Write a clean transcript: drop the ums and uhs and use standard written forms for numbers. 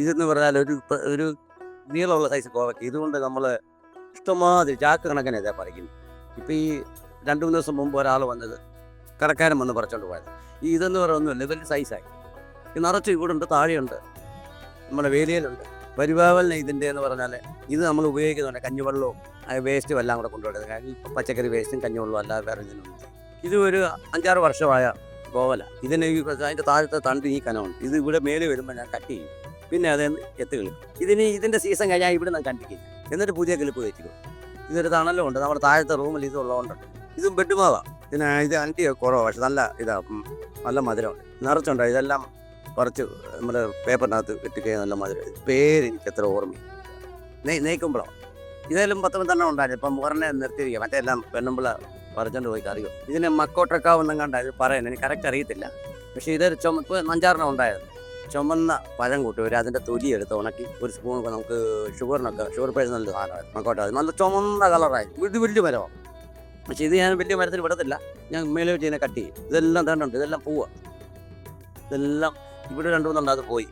ഇതെന്ന് പറഞ്ഞാൽ ഒരു നീളമുള്ള സൈസ് കോവയ്ക്ക. ഇതുകൊണ്ട് നമ്മൾ ഇഷ്ടംമാതിരി ചാക്ക് കണക്കിനാണ് ഇതേ പറിക്കുന്നത്. ഇപ്പം ഈ 2-3 ദിവസം മുമ്പ് ഒരാൾ വന്നത് കടക്കാരൻ വന്ന് പറിച്ചോണ്ട് പോയത്. ഇതെന്ന് പറയുന്നൊന്നുമില്ല, വലിയ സൈസായി. ഇത് നിറച്ച് ഇവിടുണ്ട്, താഴെയുണ്ട്, നമ്മുടെ വേലിയിലുണ്ട്. പരിപാവലിന് ഇതിൻ്റെ എന്ന് പറഞ്ഞാൽ ഇത് നമ്മൾ ഉപയോഗിക്കുന്നുണ്ട് കഞ്ഞിവെള്ളവും വേസ്റ്റും എല്ലാം കൂടെ കൊണ്ടുപോയത്. ഇപ്പം പച്ചക്കറി വേസ്റ്റും കഞ്ഞിവെള്ളവും അല്ലാതെ വേറെ ഇതിനൊന്നും. ഇത് ഒരു 5-6 വർഷമായ കോവല. ഇതിന് അതിൻ്റെ താഴത്തെ തണ്ട് ഈ കനമുണ്ട്. ഇത് ഇവിടെ മേലെ വരുമ്പോൾ ഞാൻ കട്ട് ചെയ്യും, പിന്നെ അത് എത്ത് കളിക്കും. ഇതിൻ്റെ സീസൺ കഴിഞ്ഞാൽ ഇവിടെ നിന്ന് കണ്ടിക്കും, എന്നിട്ട് പുതിയ കിളിപ്പ് വെച്ചിരിക്കും. ഇതൊരു തണലും ഉണ്ട്, നമ്മുടെ താഴത്തെ റൂമിൽ ഇതുള്ളതുകൊണ്ട്. ഇതും ബെഡ്മാവാണ്. ഇത് അണ്ടി കുറവാണ്, പക്ഷെ നല്ല മധുരമുണ്ട്, നിറച്ചുണ്ടോ. ഇതെല്ലാം കുറച്ച് നമ്മുടെ പേപ്പറിനകത്ത് ഇട്ടിക്കഴിഞ്ഞാൽ നല്ല മധുരം. പേര് എനിക്ക് എത്ര ഓർമ്മ. നെയ്ക്കുമ്പോഴോ ഇതെല്ലാം 10 ഉണ്ടായിരുന്നു. ഇപ്പം ഒരെണ്ണെ നിർത്തിയിരിക്കുക, മറ്റെല്ലാം പെണ്ണുമ്പിള പറിച്ചോണ്ട് പോയി കറിയോ. ഇതിന് മക്കോട്ടക്കാവെന്നും കണ്ട ഇത് പറയുന്നത് എനിക്ക് കറക്റ്റ് അറിയത്തില്ല. പക്ഷേ ഇതൊരു ചുമപ്പ് 5-6 ഉണ്ടായിരുന്നു. ചുമന്ന പഴം കൂട്ടി വരും, അതിൻ്റെ തൊലി എടുത്ത് ഉണക്കി ഒരു സ്പൂൺ നമുക്ക് ഷുഗർ പേഴ്സ് നല്ല സാധനമായിരുന്നു മക്കോട്ട. അത് നല്ല ചുമന്ന കളറായി. ഇത് വലിയ മരമാണ്, പക്ഷേ ഇത് ഞാൻ വലിയ മരത്തിന് വിടത്തില്ല. ഞാൻ മേലെ വെച്ച് ഇതിനെ കട്ട് ചെയ്യും. ഇതെല്ലാം തണ്ടുണ്ട്, ഇതെല്ലാം പൂവാണ്. ഇതെല്ലാം ഇവിടെ 2-3 അത് പോയി.